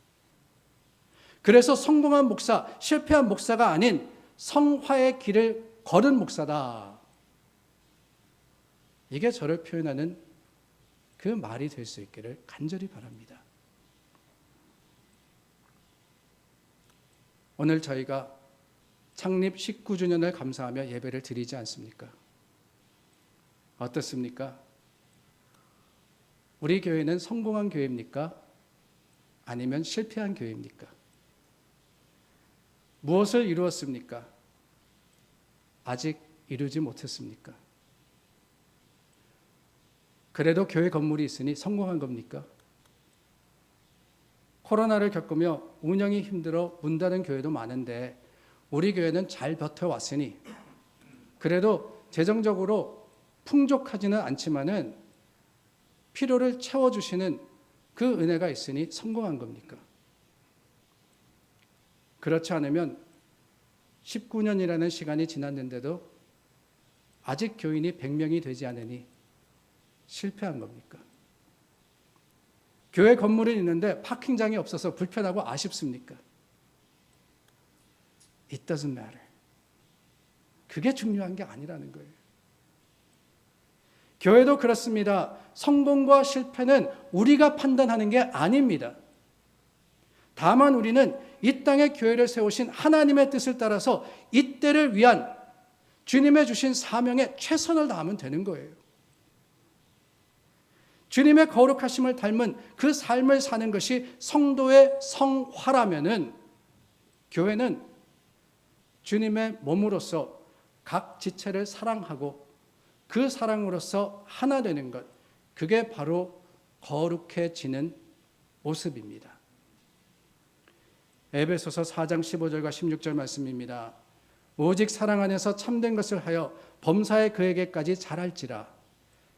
그래서 성공한 목사, 실패한 목사가 아닌 성화의 길을 걸은 목사다. 이게 저를 표현하는 그 말이 될 수 있기를 간절히 바랍니다. 오늘 저희가 창립 19주년을 감사하며 예배를 드리지 않습니까? 어떻습니까? 우리 교회는 성공한 교회입니까? 아니면 실패한 교회입니까? 무엇을 이루었습니까? 아직 이루지 못했습니까? 그래도 교회 건물이 있으니 성공한 겁니까? 코로나를 겪으며 운영이 힘들어 문 닫은 교회도 많은데 우리 교회는 잘 버텨왔으니 그래도 재정적으로 풍족하지는 않지만은 필요를 채워주시는 그 은혜가 있으니 성공한 겁니까? 그렇지 않으면 19년이라는 시간이 지났는데도 아직 교인이 100명이 되지 않으니 실패한 겁니까? 교회 건물은 있는데 파킹장이 없어서 불편하고 아쉽습니까? It doesn't matter. 그게 중요한 게 아니라는 거예요. 교회도 그렇습니다. 성공과 실패는 우리가 판단하는 게 아닙니다. 다만 우리는 이 땅에 교회를 세우신 하나님의 뜻을 따라서 이때를 위한 주님의 주신 사명에 최선을 다하면 되는 거예요. 주님의 거룩하심을 닮은 그 삶을 사는 것이 성도의 성화라면은 교회는 주님의 몸으로서 각 지체를 사랑하고 그 사랑으로서 하나 되는 것, 그게 바로 거룩해지는 모습입니다. 에베소서 4장 15절과 16절 말씀입니다. 오직 사랑 안에서 참된 것을 하여 범사에 그에게까지 자랄지라.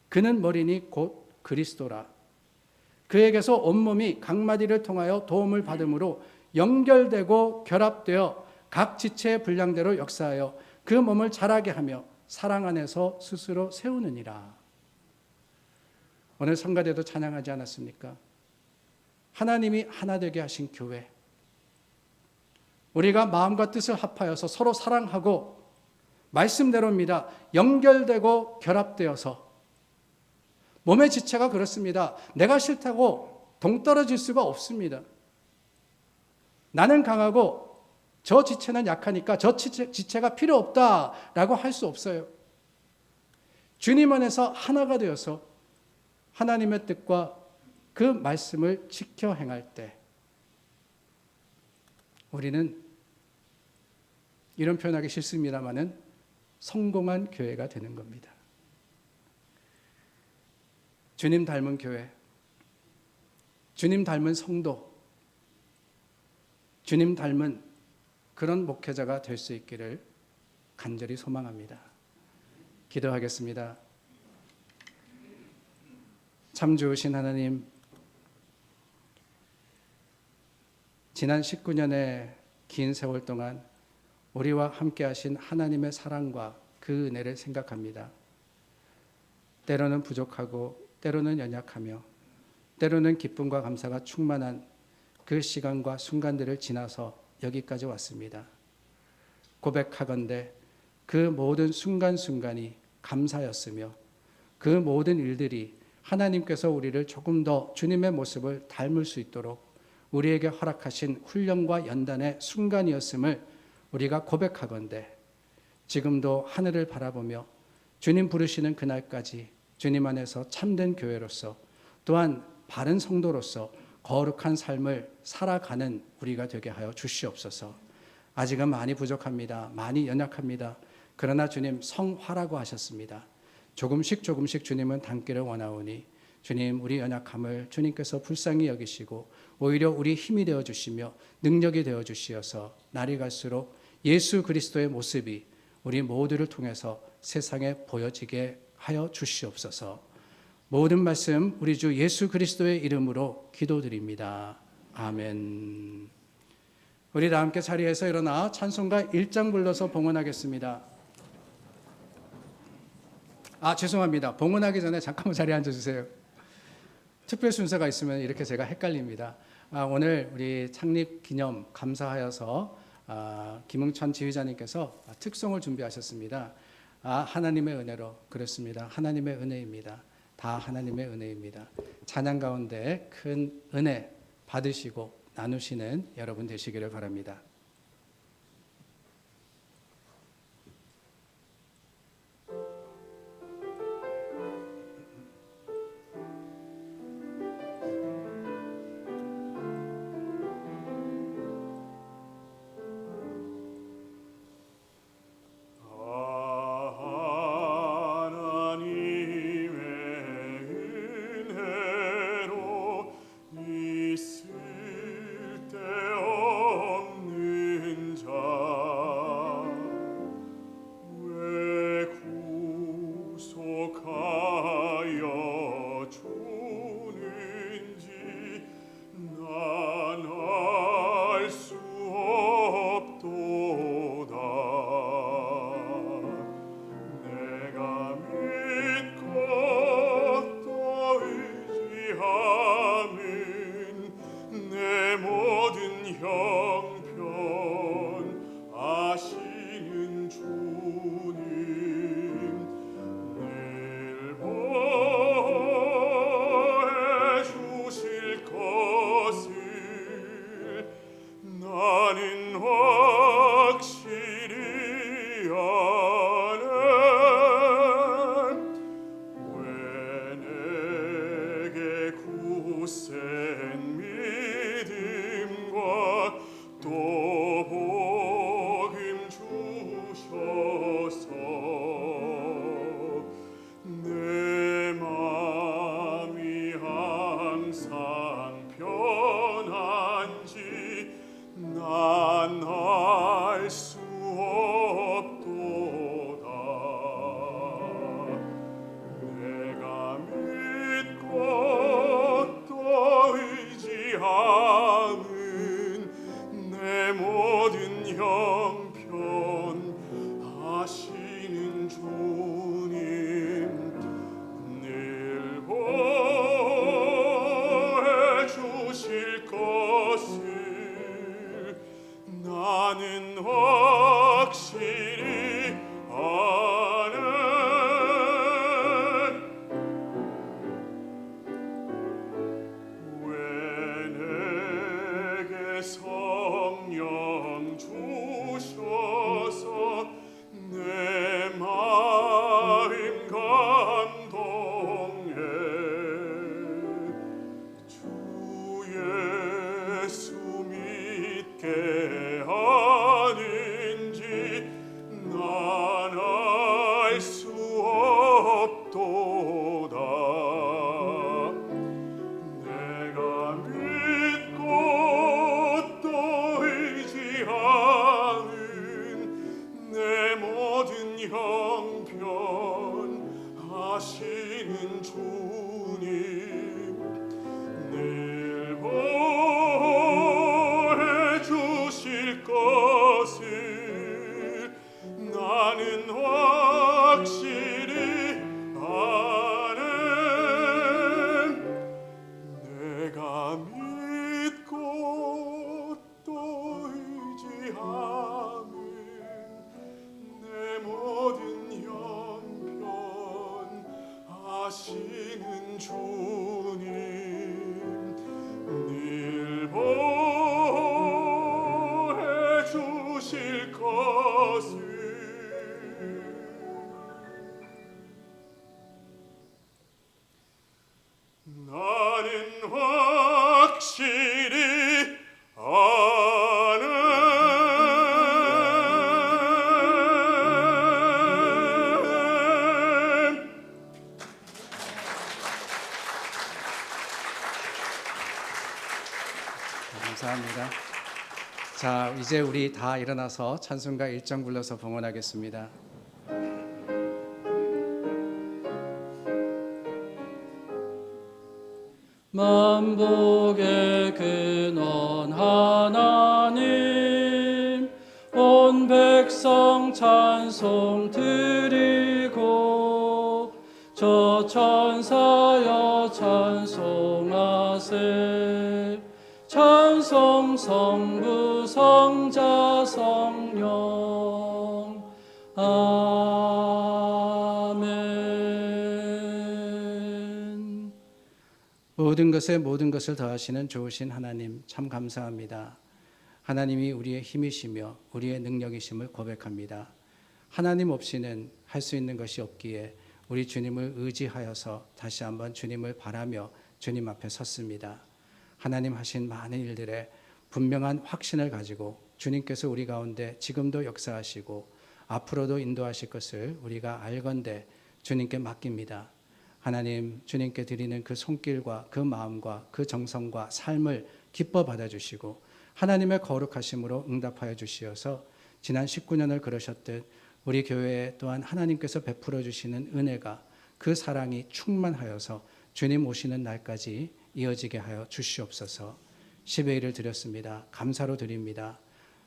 그는 머리니 곧 그리스도라. 그에게서 온몸이 각마디를 통하여 도움을 받음으로 연결되고 결합되어 각 지체의 분량대로 역사하여 그 몸을 자라게 하며 사랑 안에서 스스로 세우느니라. 오늘 성가대도 찬양하지 않았습니까? 하나님이 하나 되게 하신 교회, 우리가 마음과 뜻을 합하여서 서로 사랑하고 말씀대로입니다. 연결되고 결합되어서 몸의 지체가 그렇습니다. 내가 싫다고 동떨어질 수가 없습니다. 나는 강하고 저 지체는 약하니까 저 지체가 필요 없다라고 할 수 없어요. 주님 안에서 하나가 되어서 하나님의 뜻과 그 말씀을 지켜 행할 때 우리는 이런 표현하기 싫습니다만은 성공한 교회가 되는 겁니다. 주님 닮은 교회, 주님 닮은 성도, 주님 닮은 그런 목회자가 될 수 있기를 간절히 소망합니다. 기도하겠습니다. 참 좋으신 하나님, 지난 19년의 긴 세월 동안 우리와 함께 하신 하나님의 사랑과 그 은혜를 생각합니다. 때로는 부족하고 때로는 연약하며 때로는 기쁨과 감사가 충만한 그 시간과 순간들을 지나서 여기까지 왔습니다. 고백하건대 그 모든 순간순간이 감사였으며 그 모든 일들이 하나님께서 우리를 조금 더 주님의 모습을 닮을 수 있도록 우리에게 허락하신 훈련과 연단의 순간이었음을 우리가 고백하건대 지금도 하늘을 바라보며 주님 부르시는 그날까지 주님 안에서 참된 교회로서 또한 바른 성도로서 거룩한 삶을 살아가는 우리가 되게 하여 주시옵소서. 아직은 많이 부족합니다. 많이 연약합니다. 그러나 주님 성화라고 하셨습니다. 조금씩 주님은 닮기를 원하오니 주님 우리 연약함을 주님께서 불쌍히 여기시고 오히려 우리 힘이 되어 주시며 능력이 되어 주시어서 날이 갈수록 예수 그리스도의 모습이 우리 모두를 통해서 세상에 보여지게 하여 주시옵소서. 모든 말씀 우리 주 예수 그리스도의 이름으로 기도드립니다. 아멘. 우리 다 함께 자리에서 일어나 찬송가 1장 불러서 봉헌하겠습니다. 죄송합니다. 봉헌하기 전에 잠깐만 자리에 앉아주세요. 특별 순서가 있으면 이렇게 제가 헷갈립니다. 오늘 우리 창립 기념 감사하여서 김흥천 지휘자님께서 특송을 준비하셨습니다. 하나님의 은혜로. 그렇습니다. 하나님의 은혜입니다. 다 하나님의 은혜입니다. 찬양 가운데 큰 은혜 받으시고 나누시는 여러분 되시기를 바랍니다. 내가 믿고 또 의지하는 내 모든 형편 하시는 주님 늘 보해 주실 것을 나는 확실히 아는 내가 믿고 또 의지하는 내 모든 형편 하시는 주님 늘 보해 주실 것을 나는 확실히 아는 감사합니다. 자, 이제 우리 다 일어나서 찬송가 1장 불러서 봉헌하겠습니다. 만복의 근원 하나님 온 백성 찬송 드리고 저 천사여 찬송하세 찬송 성부 성자 성령 아멘. 모든 것을 더하시는 좋으신 하나님 참 감사합니다. 하나님이 우리의 힘이시며 우리의 능력이심을 고백합니다. 하나님 없이는 할 수 있는 것이 없기에 우리 주님을 의지하여서 다시 한번 주님을 바라며 주님 앞에 섰습니다. 하나님 하신 많은 일들에 분명한 확신을 가지고 주님께서 우리 가운데 지금도 역사하시고 앞으로도 인도하실 것을 우리가 알건대 주님께 맡깁니다. 하나님, 주님께 드리는 그 손길과 그 마음과 그 정성과 삶을 기뻐 받아주시고 하나님의 거룩하심으로 응답하여 주시어서 지난 19년을 그러셨듯 우리 교회에 또한 하나님께서 베풀어 주시는 은혜가 그 사랑이 충만하여서 주님 오시는 날까지 이어지게 하여 주시옵소서. 10의 1을 드렸습니다. 감사로 드립니다.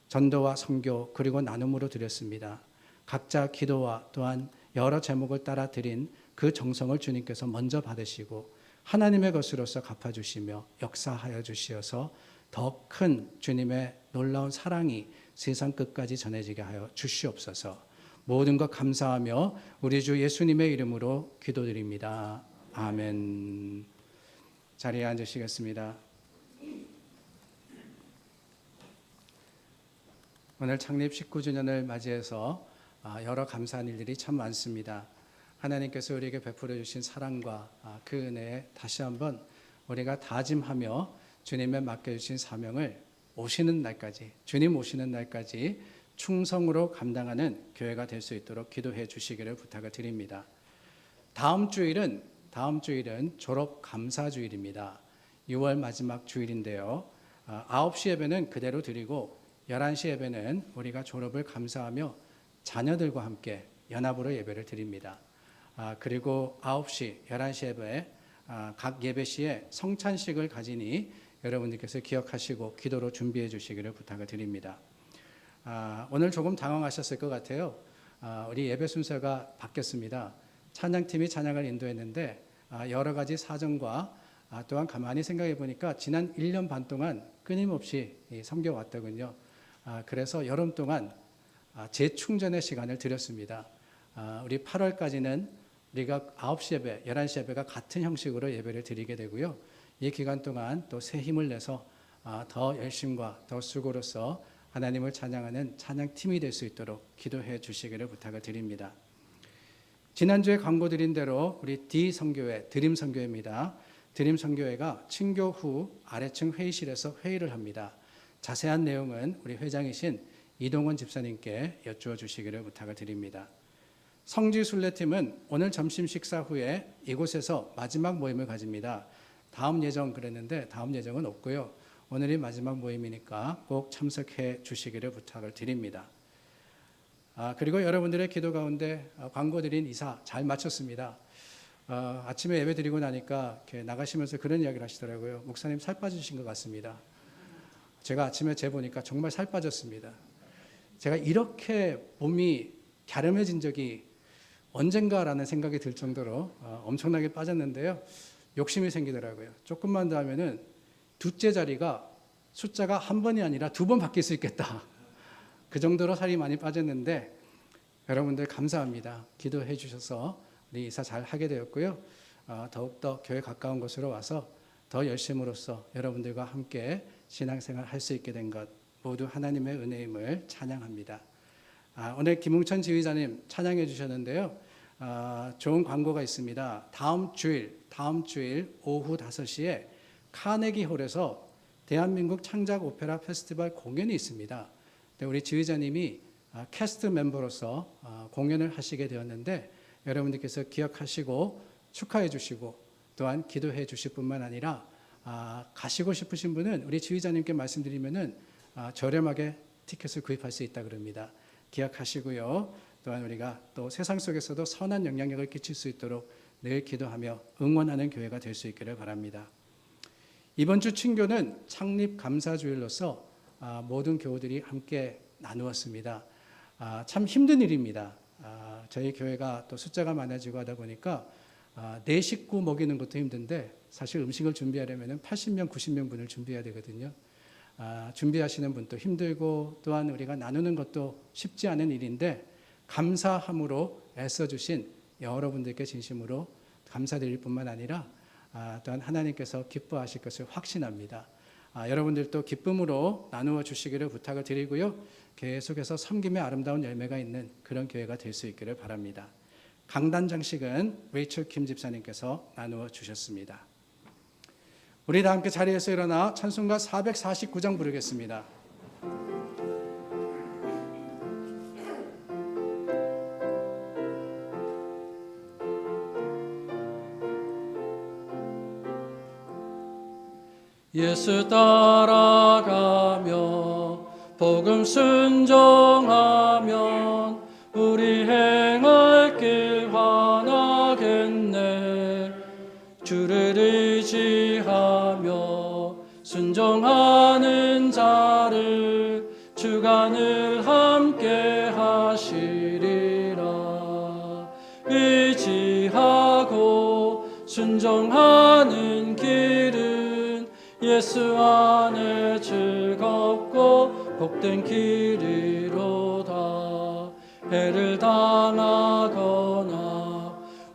전도와 선교 그리고 나눔으로 드렸습니다. 각자 기도와 또한 여러 제목을 따라 드린 그 정성을 주님께서 먼저 받으시고 하나님의 것으로서 갚아주시며 역사하여 주시어서 더 큰 주님의 놀라운 사랑이 세상 끝까지 전해지게 하여 주시옵소서. 모든 것 감사하며 우리 주 예수님의 이름으로 기도드립니다. 아멘. 자리에 앉으시겠습니다. 오늘 창립 19주년을 맞이해서 여러 감사한 일들이 참 많습니다. 하나님께서 우리에게 베풀어 주신 사랑과 그 은혜에 다시 한번 우리가 다짐하며 주님의 맡겨주신 사명을 오시는 날까지, 주님 오시는 날까지 충성으로 감당하는 교회가 될 수 있도록 기도해 주시기를 부탁을 드립니다. 다음 주일은 졸업 감사 주일입니다. 6월 마지막 주일인데요. 9시 예배는 그대로 드리고 11시 예배는 우리가 졸업을 감사하며 자녀들과 함께 연합으로 예배를 드립니다. 그리고 9시, 11시 예배에 각 예배 시에 성찬식을 가지니 여러분들께서 기억하시고 기도로 준비해 주시기를 부탁을 드립니다. 오늘 조금 당황하셨을 것 같아요. 우리 예배 순서가 바뀌었습니다. 찬양팀이 찬양을 인도했는데 여러 가지 사정과 또한 가만히 생각해 보니까 지난 1년 반 동안 끊임없이 섬겨왔더군요. 그래서 여름 동안 재충전의 시간을 드렸습니다. 우리 8월까지는 우리가 9시 예배, 11시 예배가 같은 형식으로 예배를 드리게 되고요. 이 기간 동안 또 새 힘을 내서 더 열심과 더 수고로서 하나님을 찬양하는 찬양팀이 될 수 있도록 기도해 주시기를 부탁을 드립니다. 지난주에 광고 드린 대로 우리 D 선교회, 드림 선교회입니다. 드림 선교회가 친교 후 아래층 회의실에서 회의를 합니다. 자세한 내용은 우리 회장이신 이동원 집사님께 여쭈어 주시기를 부탁을 드립니다. 성지순례팀은 오늘 점심 식사 후에 이곳에서 마지막 모임을 가집니다. 다음 예정 그랬는데 다음 예정은 없고요. 오늘이 마지막 모임이니까 꼭 참석해 주시기를 부탁을 드립니다. 그리고 여러분들의 기도 가운데 광고 드린 이사 잘 마쳤습니다. 아침에 예배 드리고 나니까 이렇게 나가시면서 그런 이야기를 하시더라고요. 목사님 살 빠지신 것 같습니다. 제가 아침에 재보니까 정말 살 빠졌습니다. 제가 이렇게 몸이 갸름해진 적이 언젠가라는 생각이 들 정도로 엄청나게 빠졌는데요. 욕심이 생기더라고요. 조금만 더 하면은 둘째 자리가 숫자가 한 번이 아니라 2번 바뀔 수 있겠다. 그 정도로 살이 많이 빠졌는데 여러분들 감사합니다. 기도해 주셔서 우리 이사 잘 하게 되었고요. 더욱더 교회 가까운 곳으로 와서 더 열심으로써 여러분들과 함께 신앙생활 할 수 있게 된 것 모두 하나님의 은혜임을 찬양합니다. 오늘 김웅천 지휘자님 찬양해 주셨는데요. 좋은 광고가 있습니다. 다음 주일 오후 5시에 카네기 홀에서 대한민국 창작 오페라 페스티벌 공연이 있습니다. 우리 지휘자님이 캐스트 멤버로서 공연을 하시게 되었는데 여러분들께서 기억하시고 축하해 주시고 또한 기도해 주실 뿐만 아니라 가시고 싶으신 분은 우리 지휘자님께 말씀드리면은 저렴하게 티켓을 구입할 수 있다 그럽니다. 기억하시고요. 또한 우리가 또 세상 속에서도 선한 영향력을 끼칠 수 있도록 늘 기도하며 응원하는 교회가 될 수 있기를 바랍니다. 이번 주 친교는 창립 감사주일로서 모든 교우들이 함께 나누었습니다. 참 힘든 일입니다. 저희 교회가 또 숫자가 많아지고 하다 보니까 내 식구 먹이는 것도 힘든데 사실 음식을 준비하려면 80명, 90명 분을 준비해야 되거든요. 준비하시는 분도 힘들고 또한 우리가 나누는 것도 쉽지 않은 일인데 감사함으로 애써주신 여러분들께 진심으로 감사드릴 뿐만 아니라 또한 하나님께서 기뻐하실 것을 확신합니다. 여러분들도 기쁨으로 나누어 주시기를 부탁을 드리고요. 계속해서 섬김의 아름다운 열매가 있는 그런 교회가 될 수 있기를 바랍니다. 강단 장식은 레이첼 김 집사님께서 나누어 주셨습니다. 우리 다 함께 자리에서 일어나 찬송가 449장 부르겠습니다. 예수 따라가며 복음 순종하면 우리 행할 길 환하겠네. 주를 의지하며 순종하는 자를 주가 늘 함께 하시리라. 의지하고 순종하는 길은 예수 안에 즐겁고 복된 길이로다. 해를 당하거나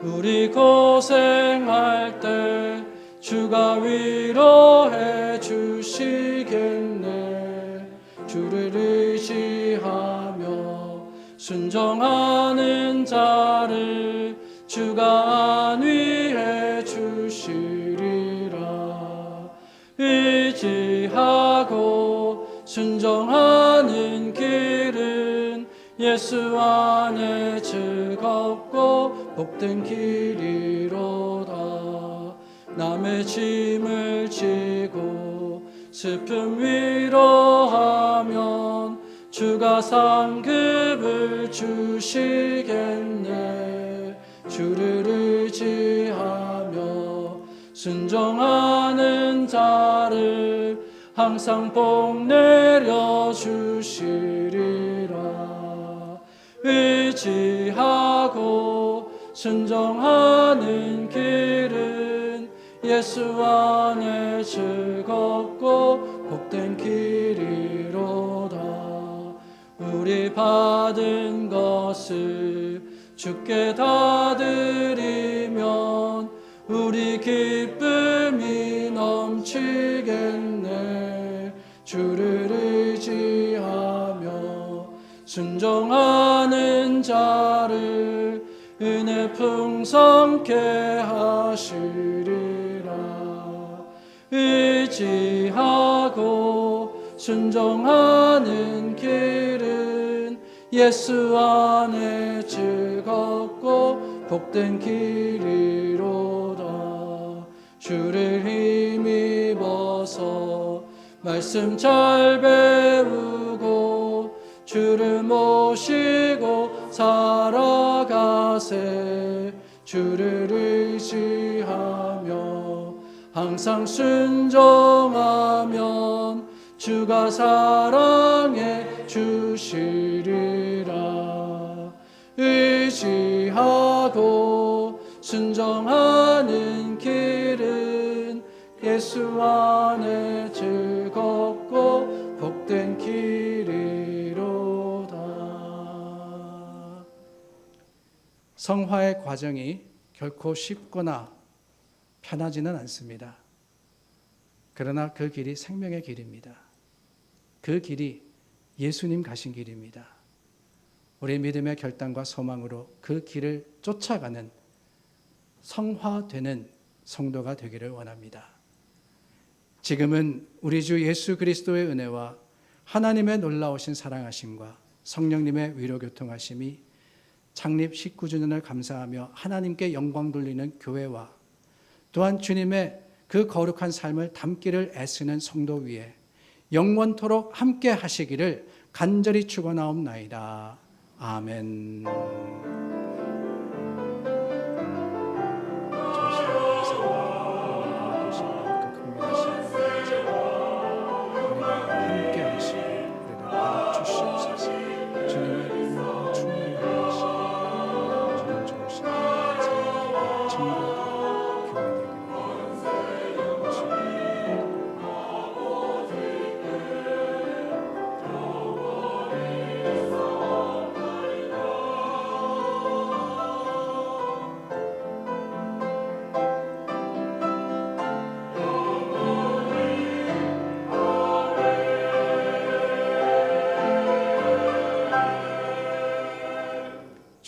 우리 고생할 때 주가 위로해 주시겠네. 주를 의지하며 순종하는 자를 주가 안위해 주시리라. 의지하고 순종하는 길은 예수 안에 즐겁고 복된 길이로다. 남의 짐을 지고 슬픔 위로하면 주가 상급을 주시겠네. 주를 의지하며 순종하는 자를 항상 복 내려 주시리라. 의지하고 순종하는 길은 예수 안에 즐겁고 복된 길이로다. 우리 받은 것을 주께 다 드리면 우리 기쁨이 넘치겠네. 주를 의지하며 순종하는 자를 은혜 풍성케 하시리라. 의지하고 순종하는 길은 예수 안에 즐겁고 복된 길이로다. 주를 힘입어서 말씀 잘 배우고 주를 모시고 살아가세. 주를 의지하며 항상 순종하면 주가 사랑해 주시리라. 의지하고 순종하는 길은 예수 안에 즐겁고 복된 길이로다. 성화의 과정이 결코 쉽거나 편하지는 않습니다. 그러나 그 길이 생명의 길입니다. 그 길이 예수님 가신 길입니다. 우리 믿음의 결단과 소망으로 그 길을 쫓아가는 성화되는 성도가 되기를 원합니다. 지금은 우리 주 예수 그리스도의 은혜와 하나님의 놀라우신 사랑하심과 성령님의 위로교통하심이 창립 19주년을 감사하며 하나님께 영광 돌리는 교회와 또한 주님의 그 거룩한 삶을 담기를 애쓰는 성도 위에 영원토록 함께 하시기를 간절히 축원하옵나이다. 아멘.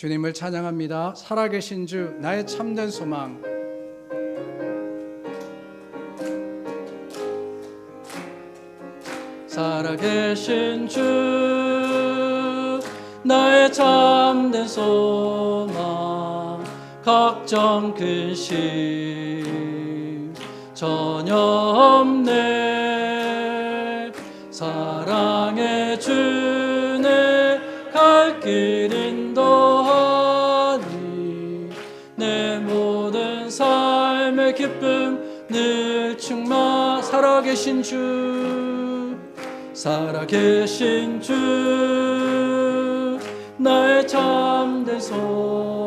주님을 찬양합니다. 살아계신 주 나의 참된 소망. 살아계신 주 나의 참된 소망. 걱정 근심 전혀 없네. 사랑의 주내 갈 길 인도하니 내 모든 삶의 기쁨 늘 충만. 살아계신 주 살아계신 주 나의 참된 소망.